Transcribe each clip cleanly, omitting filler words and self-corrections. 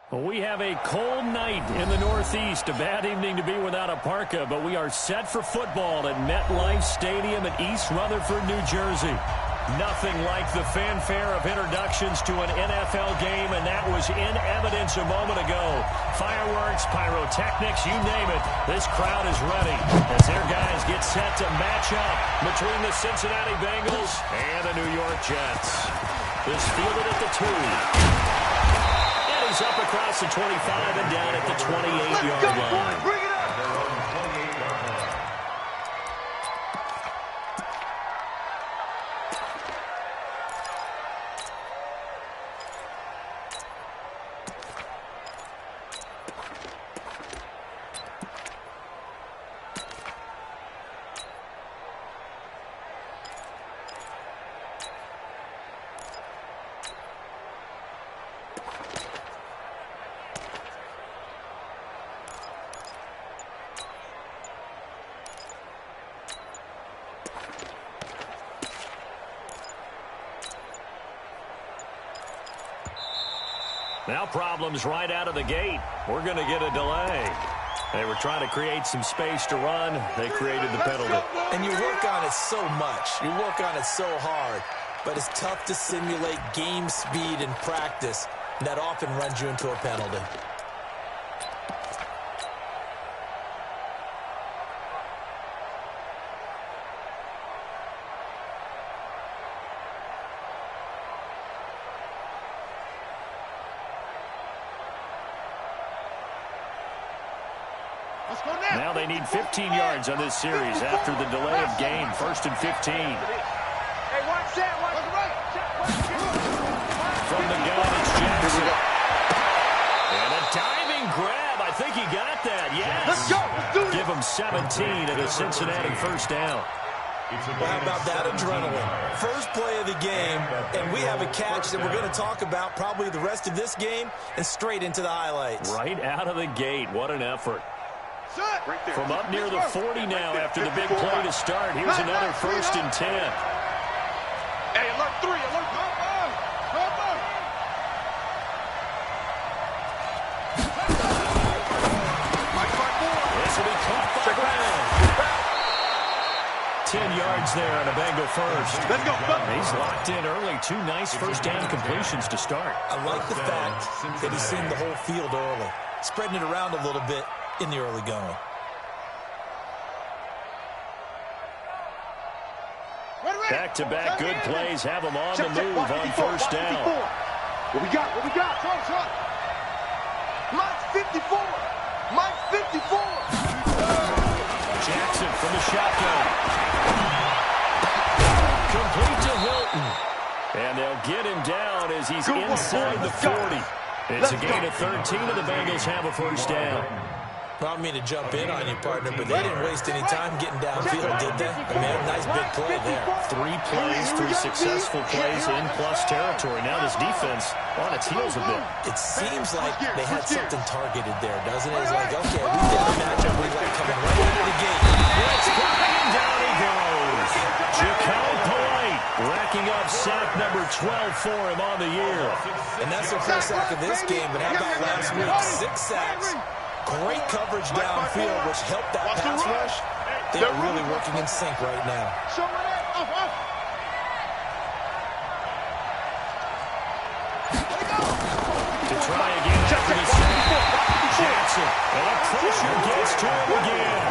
Well, we have a cold night in the Northeast. A bad evening to be without a parka, but we are set for football at MetLife Stadium in East Rutherford, New Jersey. Nothing like the fanfare of introductions to an NFL game, and that was in evidence a moment ago. Fireworks, pyrotechnics, you name it. This crowd is ready as their guys get set to match up between the Cincinnati Bengals and the New York Jets. This fielded at the 2. And he's up across the 25 and down at the 28-yard line. Bring it up. Now problems right out of the gate. We're going to get a delay. They were trying to create some space to run. They created the penalty. And you work on it so much. You work on it so hard. But it's tough to simulate game speed in practice. And that often runs you into a penalty. Now they need 15 yards on this series after the delay of game. 1st and 15. Hey, watch that. Watch right. From the gun, it's Jackson. And a diving grab. I think he got that. Yes. Let's go. Let's do this. Give him 17 at a Cincinnati first down. Well, how about that adrenaline? First play of the game, and we have a catch that we're going to talk about probably the rest of this game and straight into the highlights. Right out of the gate. What an effort. Right there. From up near the 40 now after the big play to start. Here's another 1st and 10. Hey, alert 3. Alert 3. This will be caught by Brown. 10 yards there on a Bengal first. Let's go. He's locked in early. 2 nice first down completions to start. I like the fact that he's seeing the whole field early, spreading it around a little bit in the early going. Back-to-back good plays have him on the move on first down. What we got? Mike's 54. Mike's 54. Jackson from the shotgun. Complete to Hilton. And they'll get him down as he's inside the 40. It's a gain of 13, and the Bengals have a first down. I don't mean to jump in on you, partner, but they didn't waste any time getting downfield, did they? I mean, a nice big play there. 3 plays, 3 successful plays in plus territory. Now this defense on its heels a bit. It seems like they had something targeted there, doesn't it? It's like, okay, we did the matchup. We like coming right out of the gate. Let's go, and down he goes. Jacob Polite racking up sack number 12 for him on the year. And that's the first sack of this game, but how about last week? 6 sacks. Great coverage downfield, which helped that pass rush. They are really working in sync right now. To try again after the sack. Jackson, and the pressure gets to him again.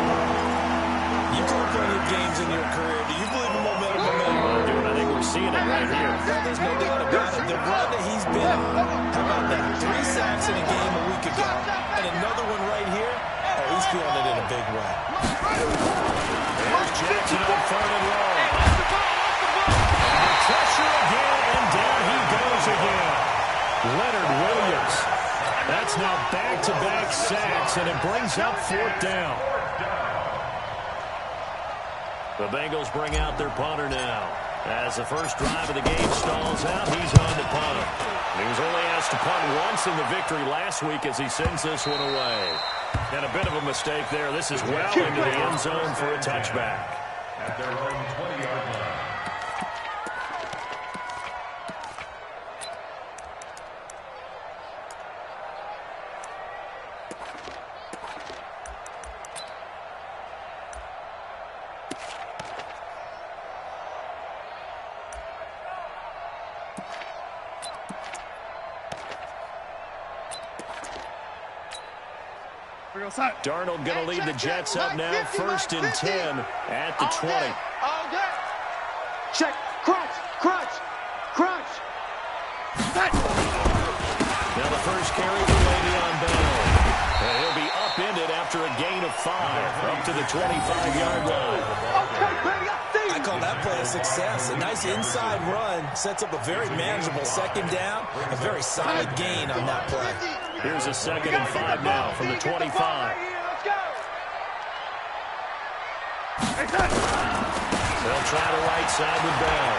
You've played plenty of games in your career. Do you believe in momentum? Dude, I think we're seeing it right here. There's no doubt about it. The run that he's been on. How about that? 3 sacks in a game a week ago. And another one right here. Oh, he's feeling it in a big way. There's Jackson on 3rd and long. And the pressure again, and down he goes again. Leonard Williams. That's now back-to-back sacks, and it brings up 4th down. The Bengals bring out their punter now. As the first drive of the game stalls out, he's on to punt. He was only asked to punt once in the victory last week as he sends this one away. And a bit of a mistake there. This is well into the end zone for a touchback. At their own 20-yard line. Darnold going to lead the Jets up now, 1st and 10 at the 20. Check. Crunch. Now the first carry for Le'Veon Bell. And he'll be upended after a gain of 5, up to the 25-yard line. I call that play a success. A nice inside run sets up a very manageable 2nd down. A very solid gain on that play. Here's a 2nd and 5 now from the 25. They'll try the right side with Bell.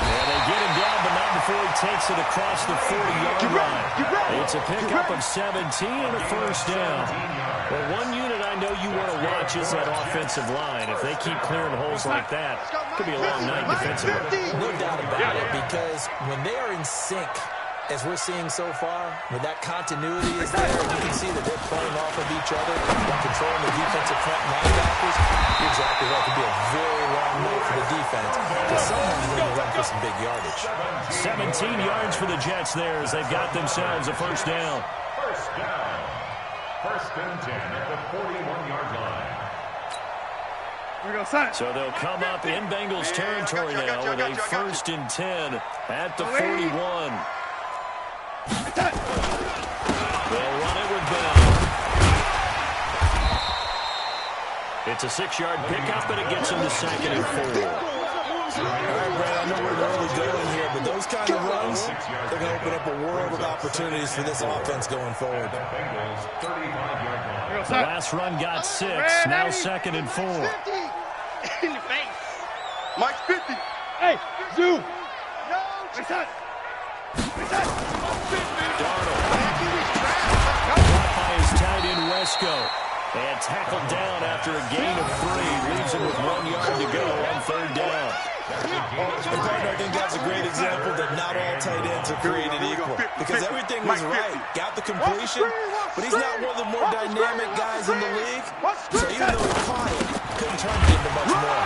And they get him down, but not before he takes it across the 40-yard line. It's a pickup of 17 and a 1st down. Well, one unit I know you want to watch is that offensive line. If they keep clearing holes like that, it could be a long night defensively. No doubt about it, because when they are in sync, as we're seeing so far, when that continuity is there, you can see that they're playing off of each other while controlling the defensive front linebackers. You're exactly right. It could be a very long night for the defense because someone's going to run for some big yardage. 17 yards for the Jets there as they've got themselves a 1st down. 1st and 10 at the 41-yard line. So they'll come up in Bengals territory now with a 1st and 10 at the 41. They'll run it with Bell. It's a 6-yard pickup, and it gets him to 2nd and 4. All right, Brad, I know we're early going here, but those kind of runs, they're going to open up a world of opportunities for this offense going forward. The last run got 6, now 2nd and 4. In your face. Mike's 50. Hey, zoom. No. Darnold. Caught by his tight end, Wesco. And tackled down after a gain of 3. Leaves him with 1 yard to go on 3rd down. And partner, I think that's a great example that not all tight ends are created equal. Because everything was right. Got the completion, but he's not one of the more dynamic guys in the league. So even though he caught it, couldn't turn it into much more.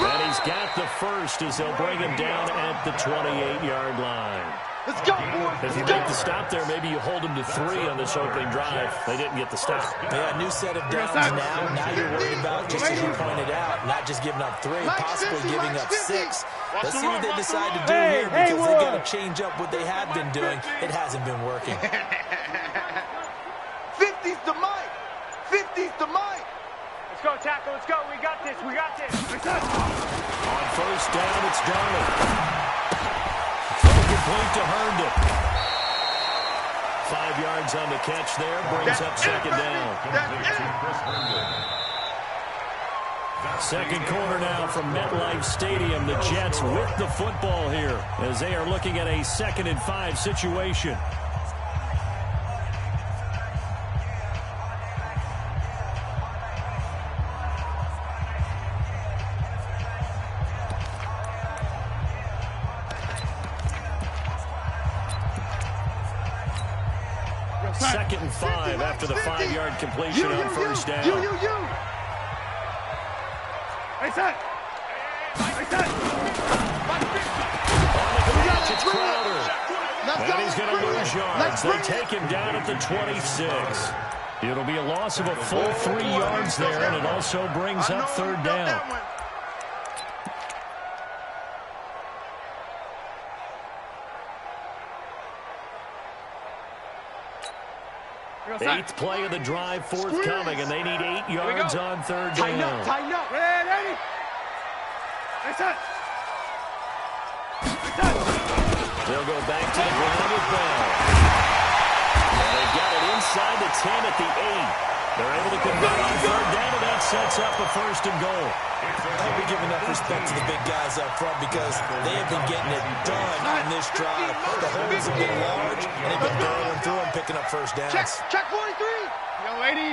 And he's got the 1st as they'll bring him down at the 28-yard line. Let's go, boys. If you make the stop there, maybe you hold him to 3 on this opening drive. They didn't get the stop. Yeah, new set of downs now. Now you're worried about, just as you pointed out, not just giving up 3, possibly giving up 6. Let's see what they decide to do here because they've got to change up what they have been doing. It hasn't been working. 50's the Mike. 50's the Mike. Let's go, tackle. Let's go. We got this. On 1st down, it's Darnold. Complete to Herndon. 5 yards on the catch there. Brings up 2nd down. 2nd quarter now from MetLife Stadium. The Jets with the football here as they are looking at a 2nd and 5 situation. Second and 5 after the 5-yard completion on 1st down. Hey, set. On the catch, it's Crowder. And he's going to lose yards. They take him down at the 26. It'll be a loss of a full 3 yards there, and it also brings up 3rd down. 8th play of the drive forthcoming, and they need 8 yards on 3rd down. Tighten up. Ready? They'll go back to the ground with Bell. And they've got it inside the 10 at the 8. They're able to convert on 3rd down, and that sets up a 1st and goal. I hope we give enough respect to the big guys up front because they have been getting it done on this drive. The holes have been large, and they've been barreling through and picking up 1st downs. Check 43. Yo, lady.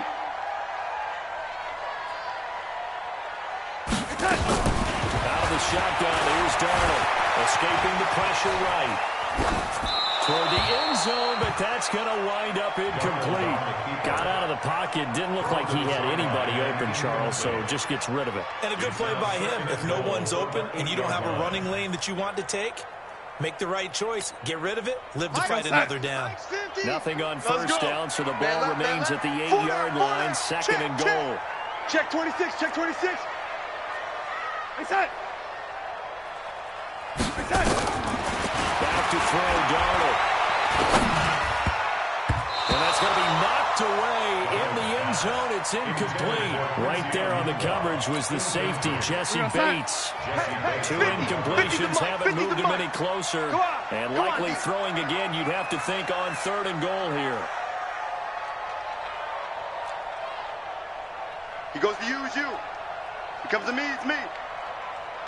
Out of the shotgun, here's Darnold. Escaping the pressure right. Toward the end zone, but that's going to wind up incomplete. Got out of the pocket. Didn't look like he had anybody open, Charles, so just gets rid of it. And a good play by him. If no one's open and you don't have a running lane that you want to take, Make the right choice. Get rid of it. Live to fight another down. Nothing on first down, so the ball remains at the 8-yard line, second and goal. Check 26, check 26. Reset. Back to throw, Darnold. And that's going to be knocked away in the end zone. It's incomplete. Right there on the coverage was the safety, Jesse Bates. Two incompletions haven't moved him any closer. And likely throwing again, you'd have to think on third and goal here. He goes to you, it's you. He comes to me, it's me.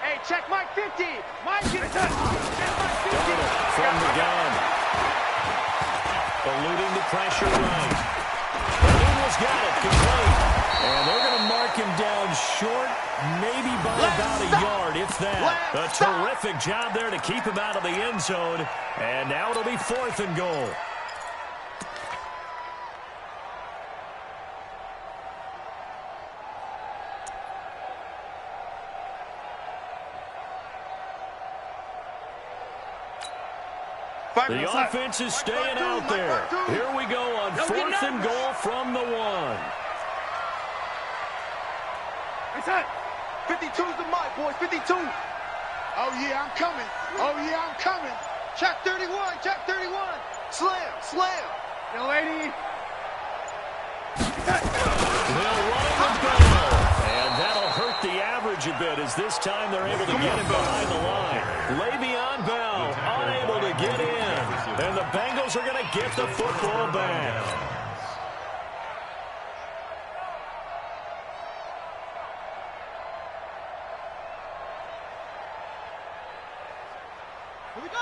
Hey, check Mike 50. Mike, get it done. Check Mike 50. From the gun. Eluding the pressure right. Eagles got it, complete. And they're going to mark him down short, maybe by about a yard, if that. A terrific job there to keep him out of the end zone. And now it'll be fourth and goal. The offense is staying out there. Here we go on fourth and goal from the 1. 52's the mic, boys, 52. Oh, yeah, I'm coming. Oh, yeah, I'm coming. Check 31, check 31. Slam, slam. Young lady. They'll run the ball. And that'll hurt the average a bit as this time they're able to get him behind the line. Le'Veon Bell unable to get in. And the Bengals are going to get the football back.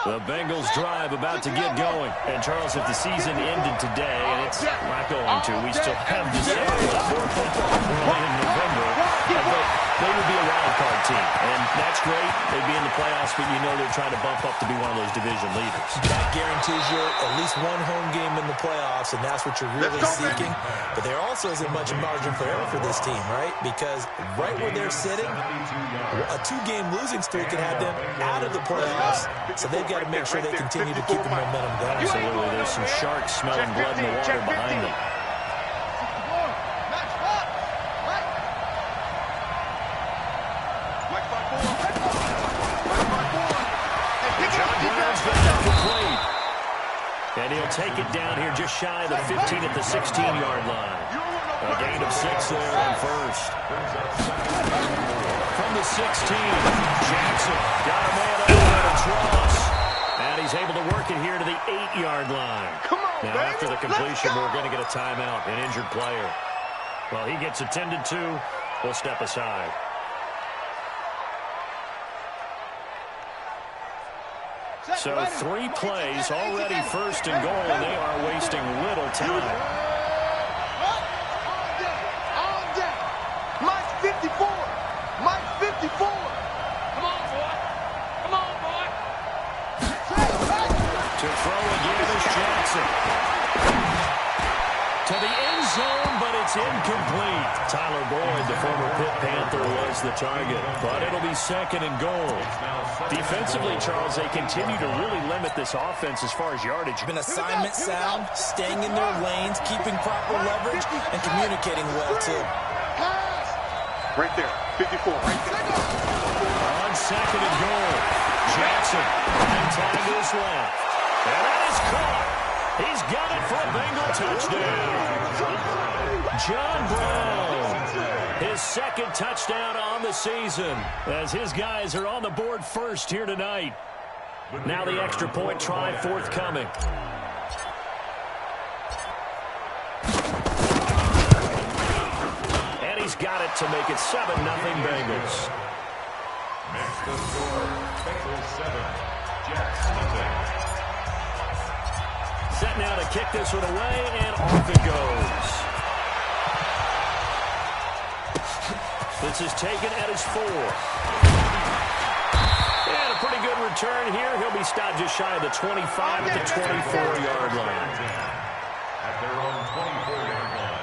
The Bengals drive about to get going. And, Charles, if the season ended today, and it's not going to, we still have December left more football in November, but they would be a wild card team. And that's great. They'd be in the playoffs, but you know they're trying to bump up to be one of those division leaders. That guarantees you at least one home game in the playoffs, and that's what you're really seeking. But there also isn't much margin for error for this team, right? Because right where they're sitting, a 2-game losing streak could have them out of the playoffs. So they've got to make sure they continue to keep the momentum going. Absolutely. There's some sharks smelling blood in the water behind them. And he'll take it down here just shy of the 15 at the 16-yard line. A gain of 6 there on first. From the 16, Jackson got a man over to Tross. And he's able to work it here to the 8-yard line. Now, after the completion, we're going to get a timeout, an injured player. Well, he gets attended to. We'll step aside. So 3 plays, already first and goal, and they are wasting little time. Mike 54. Mike 54. Come on, boy. Come on, boy. To throw again is Jackson. To the end zone, but it's incomplete. Tyler Boyd, the former Pitt Panther, was the target. But it'll be second and goal. Defensively, Charles, they continue to really limit this offense as far as yardage. Been assignment sound, staying in their lanes, keeping proper leverage, and communicating well, too. Right there, 54, right there. On second and goal, Jackson, and time to his left. And that is caught. He's got it for a Bengal touchdown. John Brown, his second touchdown on the season, as his guys are on the board first here tonight. Now the extra point try forthcoming. And he's got it to make it 7-0 Bengals. Next to score, Bengals 7, Jets nothing. Set now to kick this one away, and off it goes. This is taken at his 4. And a pretty good return here. He'll be stopped just shy of the 25 at the 24-yard line. At their own 24-yard line.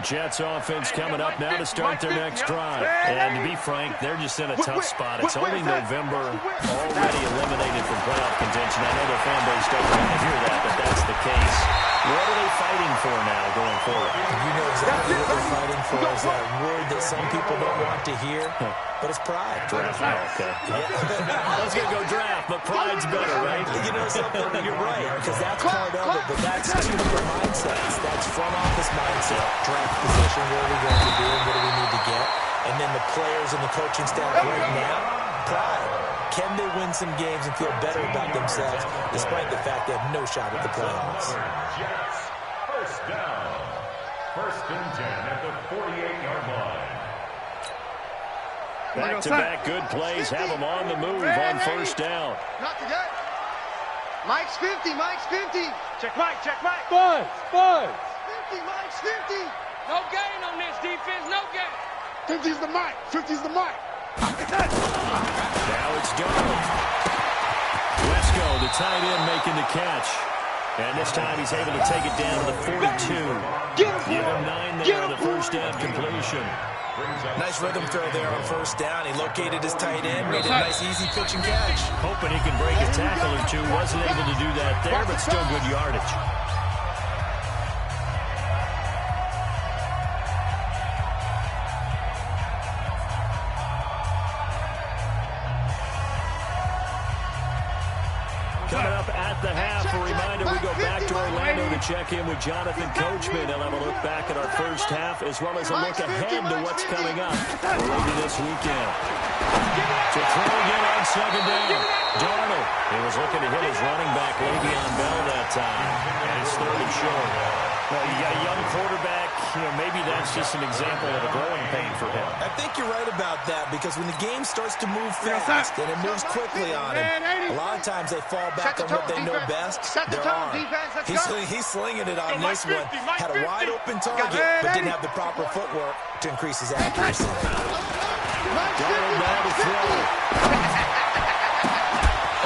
Jets offense coming up now to start their next drive. And to be frank, they're just in a tough spot. It's only November, already eliminated from playoff contention. I know their fan base doesn't want to hear that, but that's the case. What are they fighting for now going forward? You know exactly what they're fighting for. Is that word that some people don't want to hear, but it's pride. Draft. Oh, okay. I was going to go draft, but pride's better, right? You know something? You're right, because that's part of it, but that's two different mindsets. That's front office mindset, draft position, what are we going to do and what do we need to get? And then the players and the coaching staff right now, pride. Can they win some games and feel better about themselves despite the fact they have no shot at the playoffs? Jets, first down. First and 10 at the 48-yard line. Back-to-back good plays have them on the move on first down. Not today. Mike's 50. Mike's 50. Check Mike, check Mike. Buzz. 50. Mike's 50. No gain on this defense, no gain. 50's the Mike. 50's the Mike. Now it's Darnold. Wesco, the tight end, making the catch. And this time he's able to take it down to the 42. Give him 9 there on the first down completion. Nice rhythm throw there on first down. He located his tight end, made a nice easy pitch and catch. Hoping he can break a tackle or two. Wasn't able to do that there, but still good yardage. Coming up at the half, a reminder, we go back to Orlando to check in with Jonathan Coachman. He'll have a look back at our first half, as well as a look ahead to what's coming up later this weekend. To throw again on second down. Darnold, he was looking to hit his running back, Le'Veon Bell, that time. And it's third and short. Well, you got a young quarterback. You know, maybe that's just an example of a growing pain for him. I think you're right about that, because when the game starts to move fast and it moves quickly on him, a lot of times they fall back on what they know best, their arm. He's slinging it on this one. Had a wide open target, but didn't have the proper footwork to increase his accuracy. Darnold now to throw.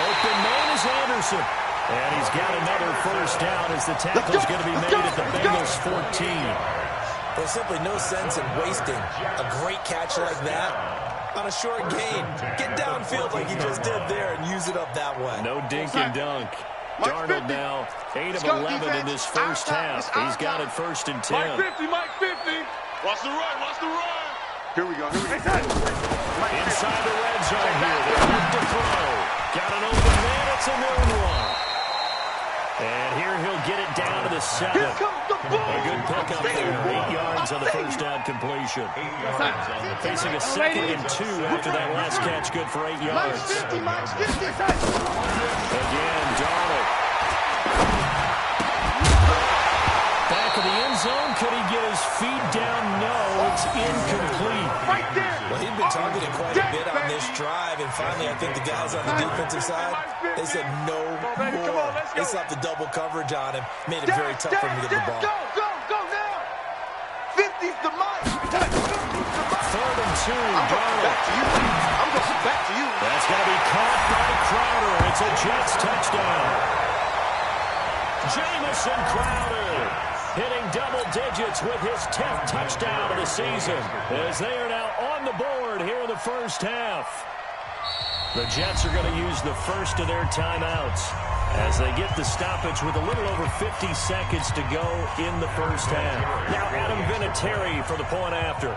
Open man is Anderson. And he's got another first down as the tackle's going to be made at the Bengals 14. There's simply no sense in wasting a great catch like that on a short gain. Get downfield like he just did there and use it up that way. No dink and dunk. Darnold now 8 of 11 in this first half. He's got it first and 10. Mike 50. Watch the run. Here we go. Inside the red zone here. They look to throw. Got an open man. It's a noon one. And here he'll get it down to the 7. A good pickup there. 8 yards on the first down completion. Facing a second and 2 after that last catch. Good for 8 yards. Again, Darnold. Back of the end zone. Could he get his feet down? No, it's incomplete. Well, he'd been targeted quite a bit on this drive, and finally I think the guys on the defensive side, they said no more. They slapped the double coverage on him, made it very tough for him to get the ball. Go now. 50's the Mike. 3rd and 2. Darnold. Back to you. I'm going back to you. That's going to be caught by Crowder. It's a Jets touchdown. Jamison Crowder hitting double digits with his 10th touchdown of the season, as they are now on the board here in the first half. The Jets are going to use the first of their timeouts as they get the stoppage with a little over 50 seconds to go in the first half. Now Adam Vinatieri for the point after.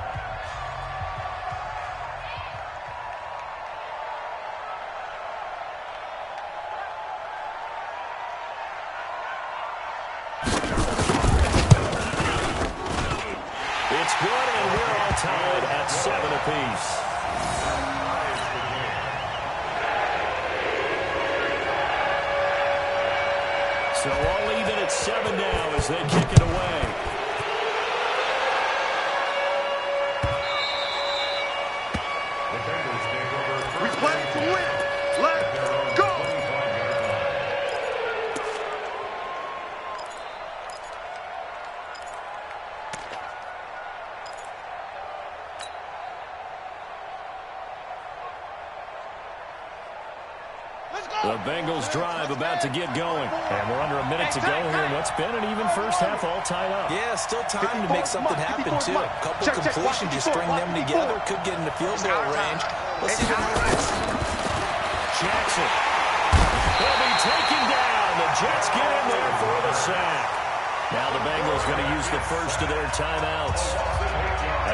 It's good, and we're all tied at 7 apiece. So all even at 7 now as they kick it away. We play to win. Let's go. Let's go. The Bengals drive about to get going. And we're under a minute to go here in what's been an even first half, all tied up. Yeah, still time to make something happen, too. A couple completions, you string them together, could get into field goal range. Let's see what happens. Jackson. He'll be taken down. The Jets get in there for the sack. Now the Bengals going to use the first of their timeouts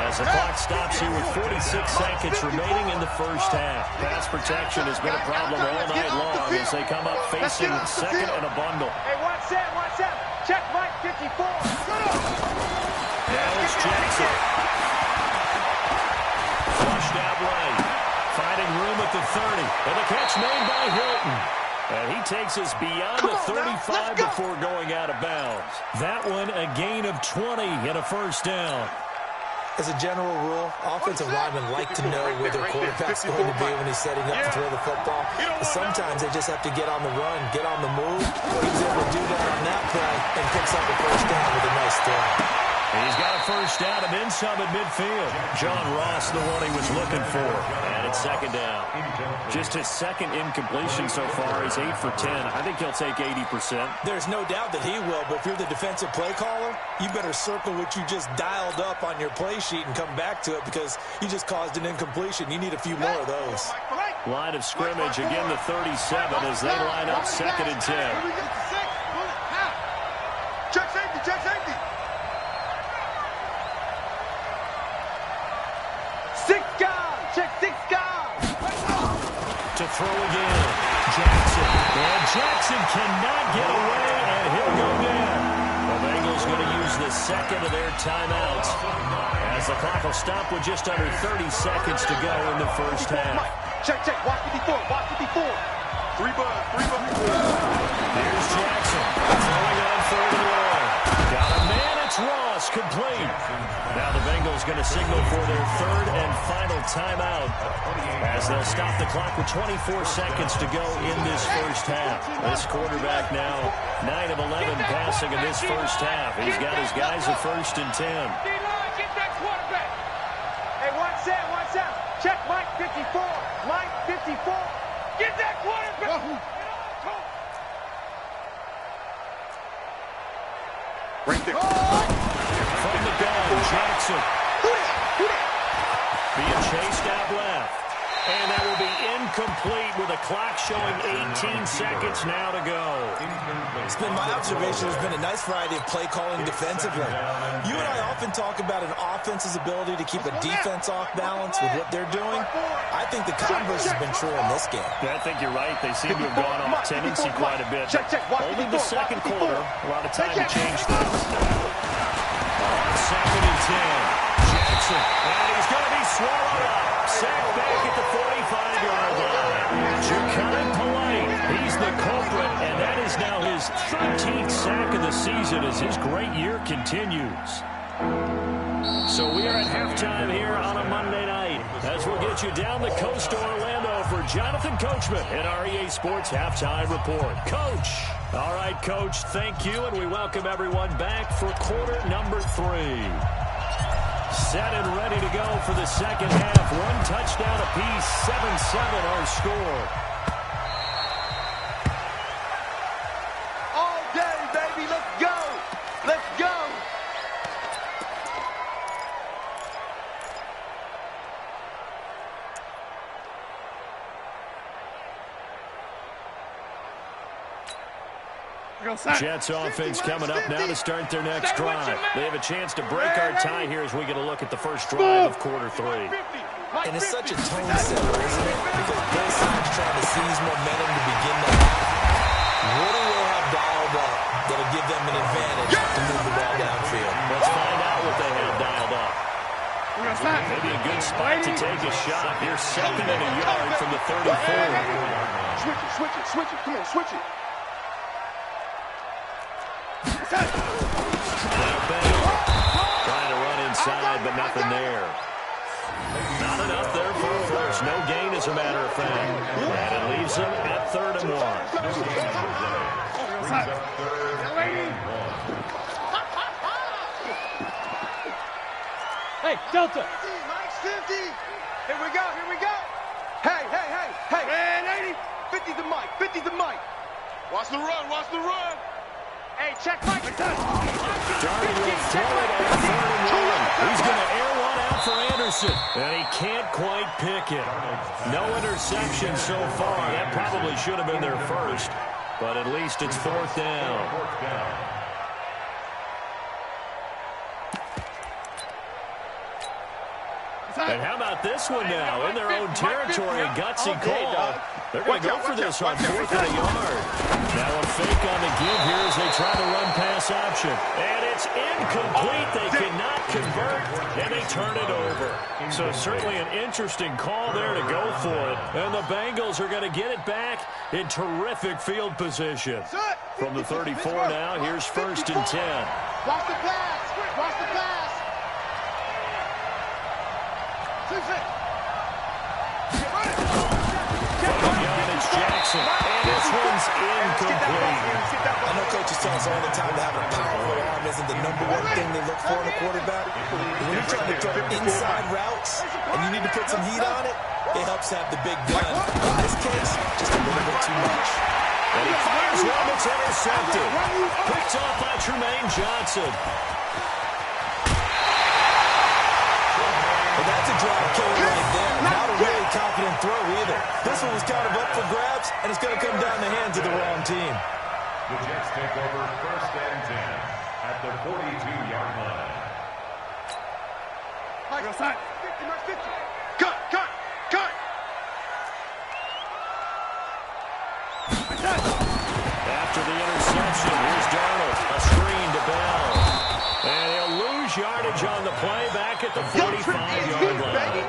as the clock stops here with 46 seconds remaining in the first half. Pass protection has been a problem all night long as they come up facing second and a bundle. Hey, watch that. Check Mike 54. Now it's Jackson. Flushed out right. Finding room at the 30. And the catch made by Hilton. And he takes us beyond the 35 before going out of bounds. That one a gain of 20 and a first down. As a general rule, offensive linemen like to know where their quarterback's going to be when he's setting up to throw the football. But sometimes they just have to get on the run, get on the move. He was able to do that on that play and picks up a first down with a nice throw. He's got a first down and then some at midfield. John Ross, the one he was looking for. And it's second down. Just his second incompletion so far. He's 8 for 10. I think he'll take 80%. There's no doubt that he will, but if you're the defensive play caller, you better circle what you just dialed up on your play sheet and come back to it because you just caused an incompletion. You need a few more of those. Line of scrimmage, again the 37 as they line up second and 10. Check safety, check safety. Six guys. To throw again. Jackson. And Jackson cannot get away, and he'll go down. The Bengals going to use the second of their timeouts as the clock will stop with just under 30 seconds to go in the first half. Check. Watch 54. Three bugs. Here's Jackson. Throwing on third and long. Got a man. It's Ross. Complete. Now the Bengals going to signal for their third and final timeout as they'll stop the clock with 24 seconds to go in this first half. This quarterback now 9 of 11 passing in this first half. He's got his guys at first and 10. Get that quarterback. Hey, watch that. Check Mike 54. Mike 54. Get that quarterback. Right there. From the gun, Jackson. Being chased out left. And that will be incomplete with a clock showing 18 seconds now to go. It's been my observation there's been a nice variety of play calling defensively. You and I often talk about an offense's ability to keep a defense off balance with what they're doing. I think the converse has been true in this game. I think you're right. They seem to have gone off tendency quite a bit. Only the second quarter. A lot of time to change things. On second and 10. Jackson. And he's going to be swallowed up. Sacked back at the 45-yard line. Ja'Kai Polite. He's the culprit, and that is now his 13th sack of the season as his great year continues. So we are at halftime here on a Monday night as we'll get you down the coast to Orlando for Jonathan Coachman at REA Sports Halftime Report. Coach. All right, Coach, thank you, and we welcome everyone back for quarter number 3. Set and ready to go for the second half. One touchdown apiece, 7-7 our score. All day, baby. Let's go. Let's go. Jets offense coming up now to start their next drive. They have a chance to break our tie here as we get a look at the first drive of quarter 3. And it's such a tone setter, isn't it? Because both sides trying to seize momentum to begin the half. What do they have dialed up that'll give them an advantage to move the ball downfield? Let's find out what they have dialed up. Maybe a good spot to take a shot. Here's second and a yard from the 34. Switch it. Come on, switch it. Trying to run inside, but nothing there. Not enough there for a first. No gain, as a matter of fact. And it leaves him at 3rd and 1. Hey, Delta. Mike's 50. Here we go. Hey. Man, 80. 50 to Mike. 50 to Mike. Watch the run. Watch the run. Hey, check Mike. Darnold will throw it on 3rd and 1. He's going to air one out for Anderson, and he can't quite pick it. No interception so far. That probably should have been their first, but at least it's 4th down. And how about this one now? In their own territory, a gutsy call. They're going to go for this on 4th and a yard. Now a fake on the give here as they try to run pass option. And it's incomplete. They cannot convert, and they turn it over. So certainly an interesting call there to go for it. And the Bengals are going to get it back in terrific field position. From the 34 now, here's 1st and 10. Watch the pass. Watch the pass. It's Jackson, and this one's incomplete. I know coaches tell us all the time that having a powerful arm isn't the #1 thing they look for in a quarterback. When you're trying to throw inside routes and you need to put some heat on it, it helps have the big gun. In this case, just a little bit too much. And he fires one that's intercepted. Picked off by Tremaine Johnson. Well, that's a drive killer right there. Not a really confident throw either. This one was kind of up for grabs, and it's going to come down the hands of the wrong team. The Jets take over 1st and 10 at the 42-yard line. Mike, outside. 50, Mike, 50. Cut, cut, cut. After the interception, here's Darnold. A screen to Bell. And he'll lose yardage on the play back at the 45-yard line.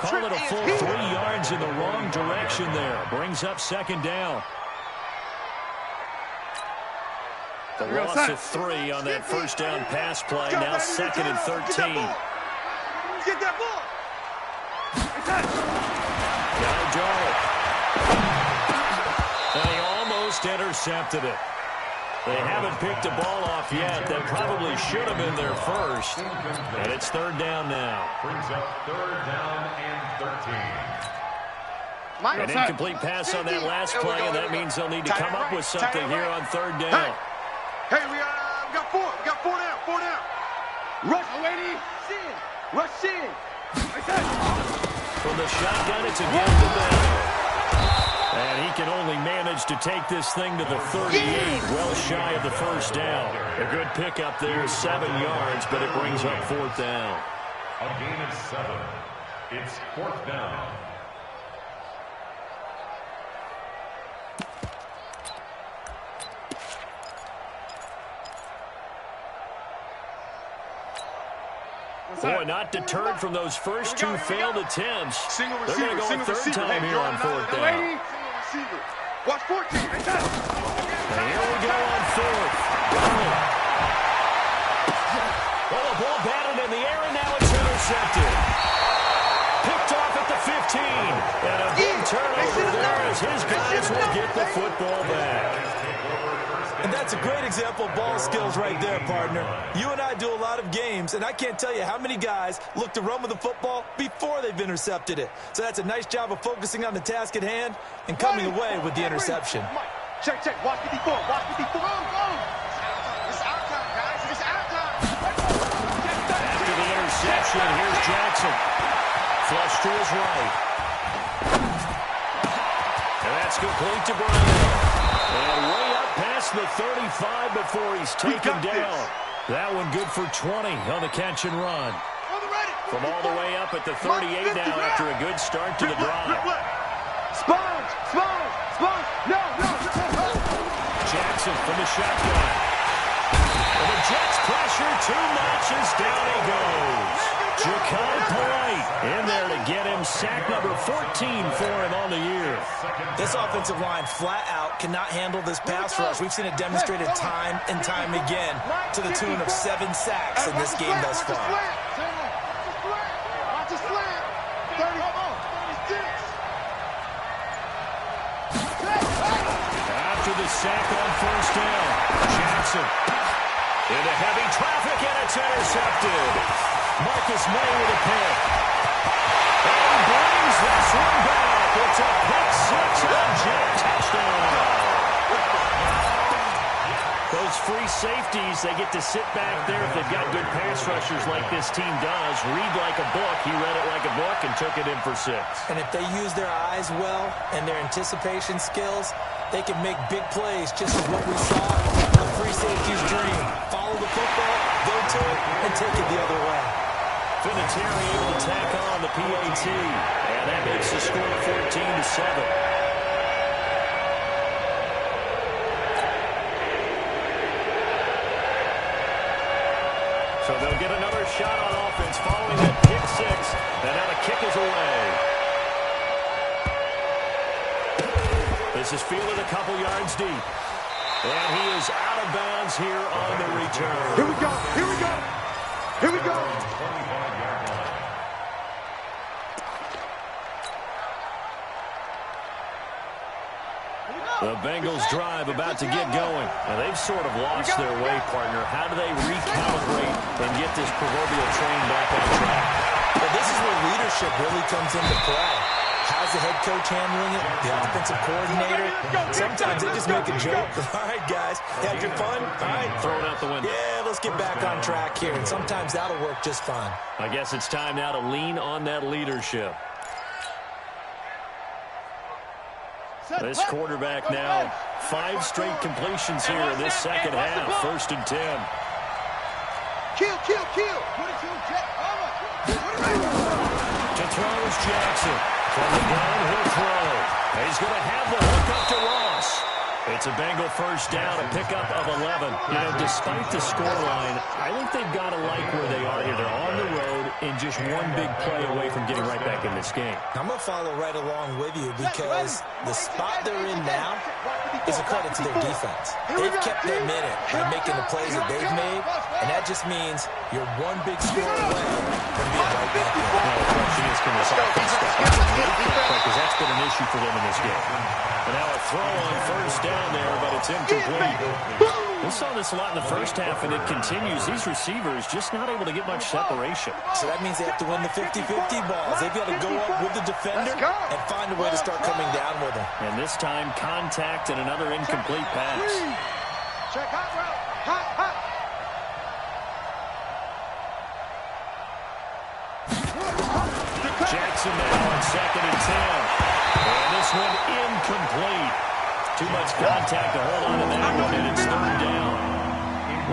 Call it a full 3 yards in the wrong direction there. Brings up 2nd down. The loss of 3 on that 1st down pass play. Now 2nd and 13. Get that ball. Now Darnold. And he almost intercepted it. They haven't picked a ball off yet. That probably should have been their first. And it's 3rd down now. Brings up 3rd down and 13. An incomplete pass on that last play, and that means they'll need to come up with something here on 3rd down. Hey, we got 4. We got 4 down. 4 down. Rush, lady. Rush in. From the shotgun, it's again to Bell. And he can only manage to take this thing to the 38, well shy of the 1st down. A good pickup there, 7 yards, but it brings up 4th down. A gain of 7. It's 4th down. Boy, not deterred from those first 2 failed attempts. They're going to go a 3rd time here on 4th down. Watch 14. And here we go on 4th. Darnold. Well, the ball batted in the air, and now it's intercepted. Picked off at the 15. And a big turnover there as his guys will get the football back. And that's a great example of ball skills right there, partner. You and I do a lot of games, and I can't tell you how many guys look to run with the football before they've intercepted it. So that's a nice job of focusing on the task at hand and coming away with the interception. Check, check. Watch 54. Watch 54. Go. It's our time, guys. It's our time. After the interception, here's Jackson. Flush to his right. And that's complete to Brown. And way up past the 35 before he's taken down. That one good for 20 on the catch and run. From all the way up at the 38 now after a good start to the drive. Sponge. No. Jackson from the shotgun. And the Jets pressure too much as down he goes. Ja'Kai Polite in there to get him sack number 14 for him on the year. This offensive line flat out cannot handle this pass rush. We've seen it demonstrated time and time again to the tune of 7 sacks in this game thus far. Watch the slant. 36. After the sack on 1st down, Jackson into heavy traffic, and it's intercepted. Marcus May with a pick. And he brings this one back. It's a pick 6 on Jet. Touchdown. Those free safeties, they get to sit back there if they've got good pass rushers like this team does. Read like a book. He read it like a book and took it in for 6. And if they use their eyes well and their anticipation skills, they can make big plays, just as what we saw a free safety's dream. Follow the football, go to it, and take it the other way. Vinatieri able to tack on the PAT, and that makes the score 14-7. So they'll get another shot on offense following that pick 6, and now the kick is away. This is fielded a couple yards deep, and he is out of bounds here on the return. Here we go, here we go, here we go. The Bengals drive about to get going. Now, they've sort of lost their way, partner. How do they recalibrate and get this proverbial train back on track? Well, this is where leadership really comes into play. How's the head coach handling it? The offensive coordinator? Sometimes they just make a joke. All right, guys, had your fun? All right. Throw it out the window. Yeah, let's get back on track here. And sometimes that'll work just fine. I guess it's time now to lean on that leadership. This quarterback now, 5 straight completions here in this second half. 1st and 10. Kill, kill, kill. To throw is Jackson. From the gun, he'll throw. He's going to have the hook up to Ross. It's a Bengal first down, a pickup of 11. You know, despite the scoreline, I think they've got to like where they are here. They're on the road and just one big play away from getting right back in this game. I'm going to follow right along with you because the spot they're in now is a credit to their defense. They've kept them in it by making the plays that they've made, and that just means you're one big score away from being right back in. Now, the question is, can this offense step up and make that play? Because that's been an issue for them in this game. And now a throw on first down there, but it's incomplete. We saw this a lot in the first half, and it continues. These receivers just not able to get much separation. So that means they have to win the 50-50 balls. They've got to go up with the defender and find a way to start coming down with them. And this time, contact and another incomplete pass. Check hot route. Hot, hot. Jackson now on 2nd and 10. And this one incomplete. Too much contact to hold on to that one, and it's 3rd down.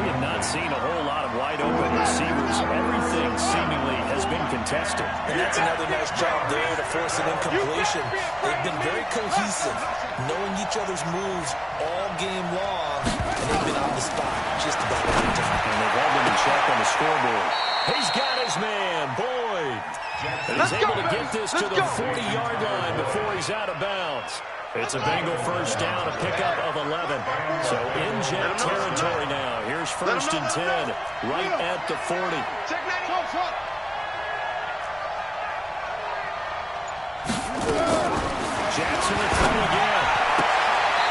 We have not seen a whole lot of wide-open receivers. Everything seemingly has been contested. And that's another nice job there to force an incompletion. They've been very cohesive, knowing each other's moves all game long, and they've been on the spot just about every time. And they've held them in check on the scoreboard. He's got his man, Boyd. And he's able to get this to the 40-yard line before he's out of bounds. It's a Bengal first down, a pickup of 11. So in Jet territory now. Here's 1st and 10, right at the 40. Jackson will throw again.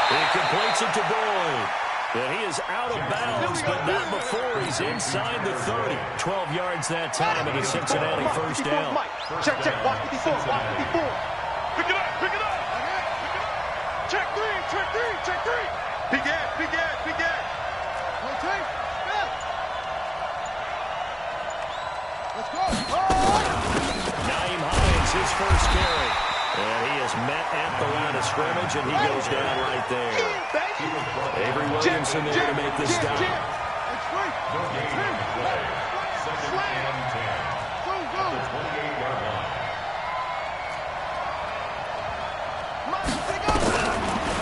He completes it to Boyd. And he is out of bounds, but not before he's inside the 30. 12 yards that time, and a Cincinnati first down. Check, check. Watch 54. Watch 54. Pick it up, pick it up. Check 3, check 3, check 3. Big Ed, big Ed, big Ed. Rotate. Let's go. Naeem Hines, his first carry. And he is met at the line of scrimmage, and he goes down right there. Avery Williamson there to make this stop.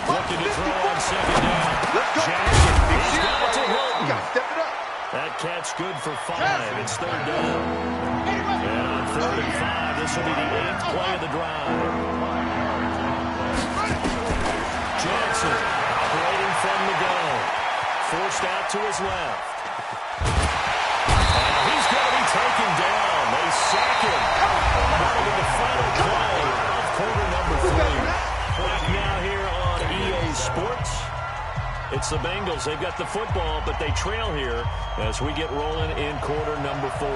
Looking to throw on 2nd down. Jackson, he's got it to Hilton. That catch good for 5. It's 3rd down. And on 3rd and 5, this will be the 8th play of the drive. Jackson operating from the gun. Forced out to his left. And he's going to be taken down. They sack him. Out of the final play of quarter number 3. Back now here on EA Sports. It's the Bengals. They've got the football, but they trail here as we get rolling in quarter number 4.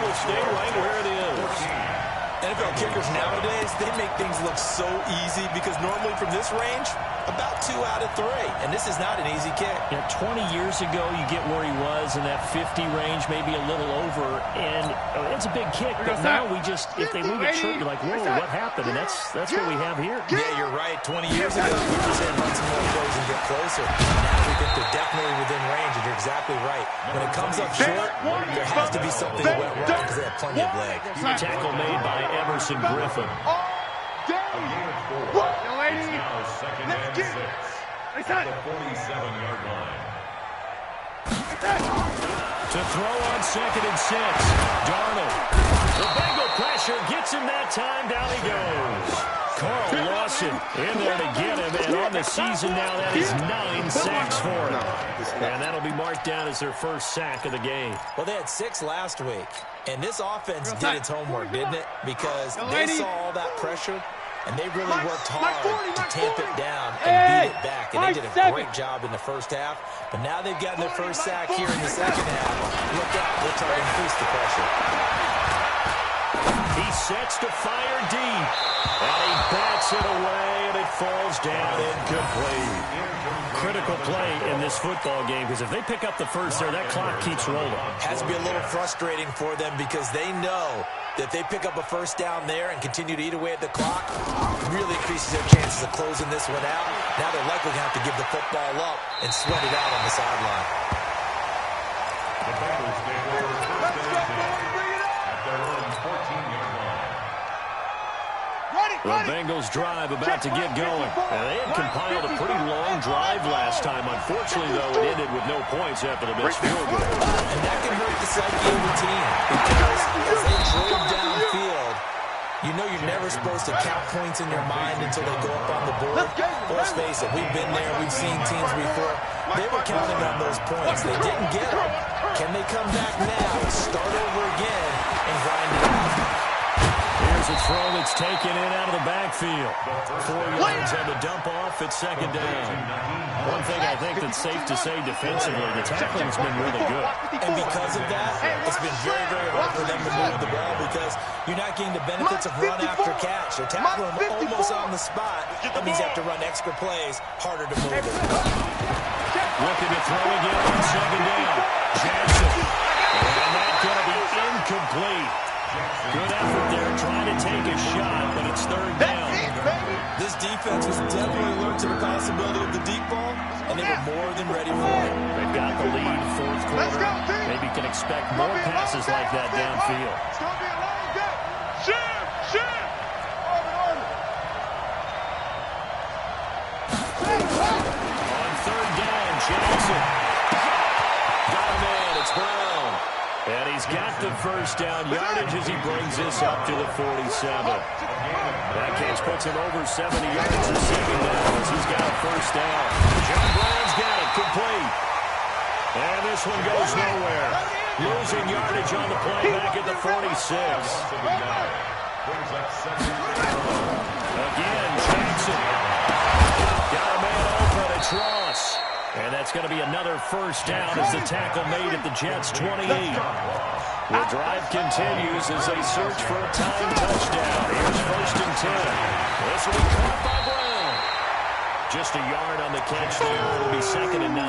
will stay right where it is. NFL kickers nowadays, they make things look so easy because normally from this range, about 2 out of 3. And this is not an easy kick. Yeah, 20 years ago, you get where he was in that 50 range, maybe a little over. And it's a big kick, but now we just, if they move it short, you're like, whoa, what happened? And that's what we have here. Yeah, you're right. 20 years ago, we just had run some more plays and get closer. Now we think they're definitely within range, and you're exactly right. When it comes up short, there has to be something that went wrong because they have plenty of leg. Tackle made by Emerson Griffin. Young lady, now second and 6 at the 47-yard line. To throw on 2nd and 6. Darnold. The Bengal pressure gets him that time. Down he goes. Carl Lawson in there to get him. And on the season now, that is 9 sacks for him. And that'll be marked down as their first sack of the game. Well, they had 6 last week. And this offense did its homework, didn't it? Because they saw all that pressure, and they really worked hard to tamp it down and beat it back. And they did a great job in the first half. But now they've gotten their first sack here in the second half. Look out. They'll try to increase the pressure. He sets to fire deep. And he bats it away, and it falls down incomplete. Critical play in this football game, because if they pick up the first there, that clock keeps rolling. Has to be a little frustrating for them because they know that they pick up a first down there and continue to eat away at the clock, really increases their chances of closing this one out. Now they're likely going to have to give the football up and sweat it out on the sideline. The Bengals take over first and 10 at their own 14-yard line. The Bengals drive about to get going. And they had compiled a pretty long drive last time. Unfortunately, though, it ended with no points after the missed field goal. And that can hurt the psyche of the team because as they drove downfield, you know you're never supposed to count points in your mind until they go up on the board. Let's face it, we've been there. We've seen teams before. They were counting on those points. They didn't get them. Can they come back now, start over again, and grind it out? Here's a throw that's taken in out of the backfield. 4 yards on the dump off at 2nd down. One thing I think that's safe to say defensively, the tackling's been really good. And because of that, it's been very, very hard for them to move the ball because you're not getting the benefits of run after catch. They're tackling them almost on the spot. That means you have to run extra plays, harder to move it. Looking to throw again on 2nd down. Jackson. And that's going to be incomplete. Good effort there, trying to take a shot, but it's 3rd down. This defense was definitely alert to the possibility of the deep ball, and they were more than ready for it. They've got the lead, 4th quarter. Maybe can expect more passes like that downfield. It's going to be a long day. Shit! On 3rd down, Jackson. Got him in, it's Brown. And he's got the first down yardage as he brings this up to the 47. That catch puts him over 70 yards receiving now as he's got a first down. John Brown's got it complete. And this one goes nowhere. Losing yardage on the play back at the 46. Again, Jackson. Got a man open, it's Ross. And that's going to be another first down as the tackle made at the Jets' 28. The drive continues as they search for a tying touchdown. Here's 1st and 10. This will be caught by Brown. Just a yard on the catch there. It'll be 2nd and 9.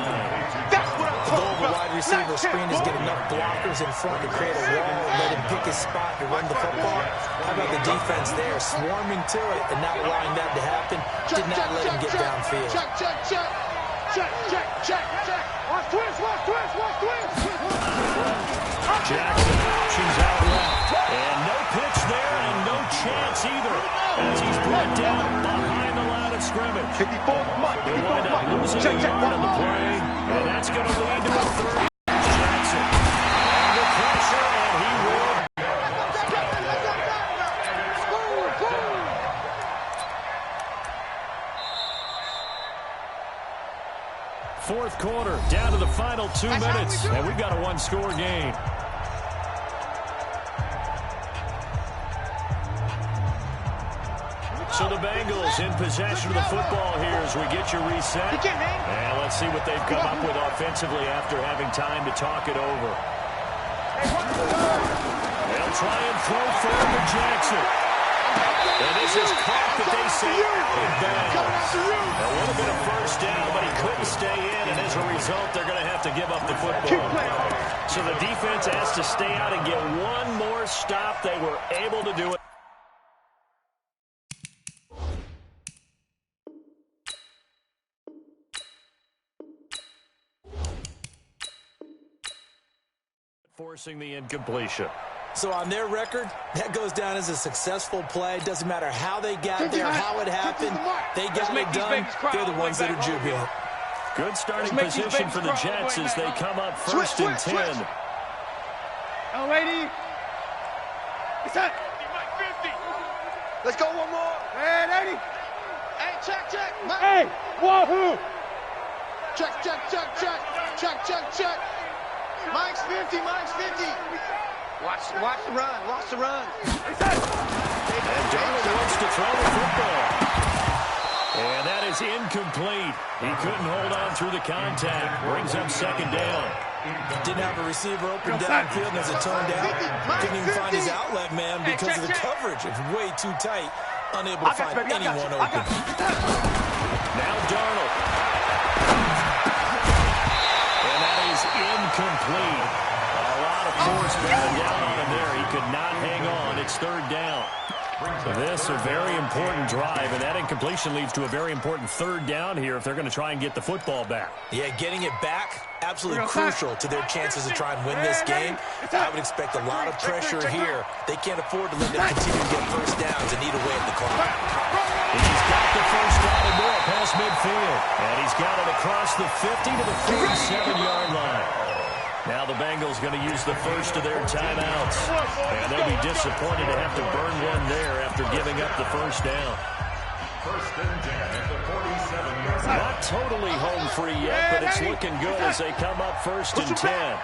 The goal of a wide receiver screen is get enough blockers in front to create a wall and let him pick his spot to run the football. How about the defense there, swarming to it and not allowing that to happen? Did not let him get downfield. Check. Watch twist. Jackson options out left. And no pitch there and no chance either as he's brought down behind the line of scrimmage. 54, Mike. They wind up losing a yard on the play, and that's going to lead to a 3rd. Jackson under pressure, and he will. Fourth quarter, down to the final 2 minutes, and we've got a one-score game. So the Bengals in possession of the football here as we get you reset. And let's see what they've come up with offensively after having time to talk it over. They'll try and throw forward to Jackson. And this is caught, but they say out of bounds. That would have been a first down, but he couldn't stay in, and as a result, they're going to have to give up the football. So the defense has to stay out and get one more stop. They were able to do it. Forcing the incompletion. So on their record, that goes down as a successful play. Doesn't matter how they got there, how it happened. They got it done. They're the ones that are jubilant. Good starting position for the Jets as they come up first and 10. Oh, lady. It's that. Let's go one more. Hey, lady. Hey, check. Hey, wahoo. Check. Mike's 50. Watch the run. And Darnold wants to throw the football. And that is incomplete. He couldn't hold on through the contact. Brings up second down. Didn't have a receiver open downfield and as it turned out, couldn't even find his outlet man because of the coverage. It's way too tight. Unable to find anyone open. Now Darnold. And that is incomplete. A lot of force bearing down on him there. He could not hang on. It's third down. This a very important drive, and that incompletion leads to a very important third down here if they're going to try and get the football back. Yeah, getting it back, absolutely crucial to their chances to try and win this game. I would expect a lot of pressure here. They can't afford to let them continue to get first downs and eat away at the clock. He's got the first down and more past midfield. And he's got it across the 50 to the 47-yard line. Now the Bengals going to use the first of their timeouts. And they'll be disappointed to have to burn one there after giving up the first down. First and 10 at the 47-yard line. Not totally home free yet, but it's looking good as they come up first and 10.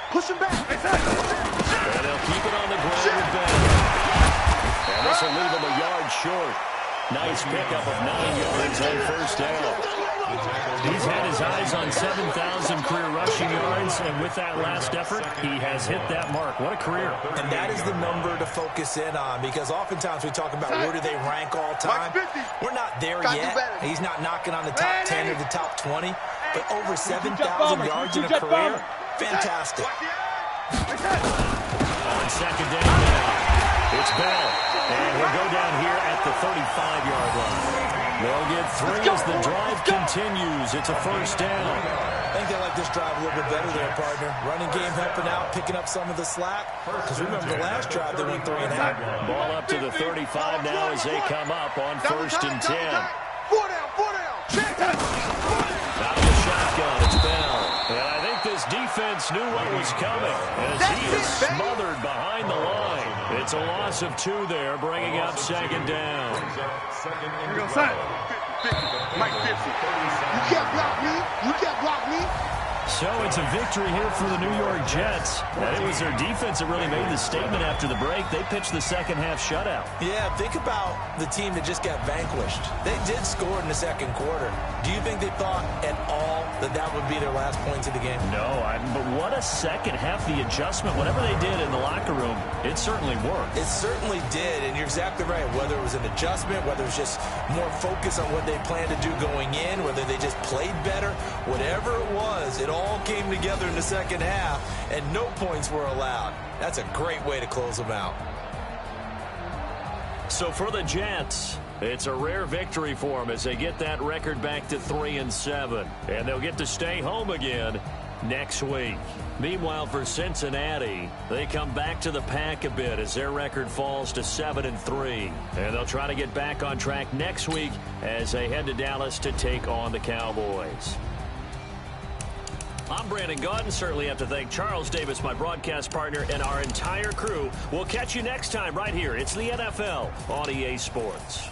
Push him back. And they'll keep it on the ground with Ben. And this will leave them a yard short. Nice pickup of 9 yards on first down. He's had his eyes on 7,000 career rushing yards, and with that last effort, he has hit that mark. What a career. And that is the number to focus in on, because oftentimes we talk about where do they rank all time. We're not there yet. He's not knocking on the top 10 or the top 20, but over 7,000 yards in a career, fantastic. On second down now, it's Bell, and he'll go down here at the 35-yard line. They'll get three as the drive continues. It's a first down. I think they like this drive a little bit better there, partner. Running game helping out, picking up some of the slack. Because remember the last drive, they went 3 and out. Ball up to the 35 now as they come up on first and 10. 4 down. Out of the shotgun, it's Bell. And I think this defense knew what was coming as he is smothered behind the line. It's a loss of 2 there, bringing up second down. Here goes son. Mike 50. You can't block me. So it's a victory here for the New York Jets. And it was their defense that really made the statement after the break. They pitched the second half shutout. Yeah, think about the team that just got vanquished. They did score in the second quarter. Do you think they thought at all that that would be their last points of the game? No, but what a second half, the adjustment, whatever they did in the locker room, it certainly worked. It certainly did, and you're exactly right. Whether it was an adjustment, whether it was just more focus on what they planned to do going in, whether they just played better, whatever it was, it all came together in the second half, and no points were allowed. That's a great way to close them out. So for the Jets, it's a rare victory for them as they get that record back to 3-7. And they'll get to stay home again next week. Meanwhile, for Cincinnati, they come back to the pack a bit as their record falls to 7-3. And they'll try to get back on track next week as they head to Dallas to take on the Cowboys. I'm Brandon Gaudin. Certainly have to thank Charles Davis, my broadcast partner, and our entire crew. We'll catch you next time right here. It's the NFL on EA Sports.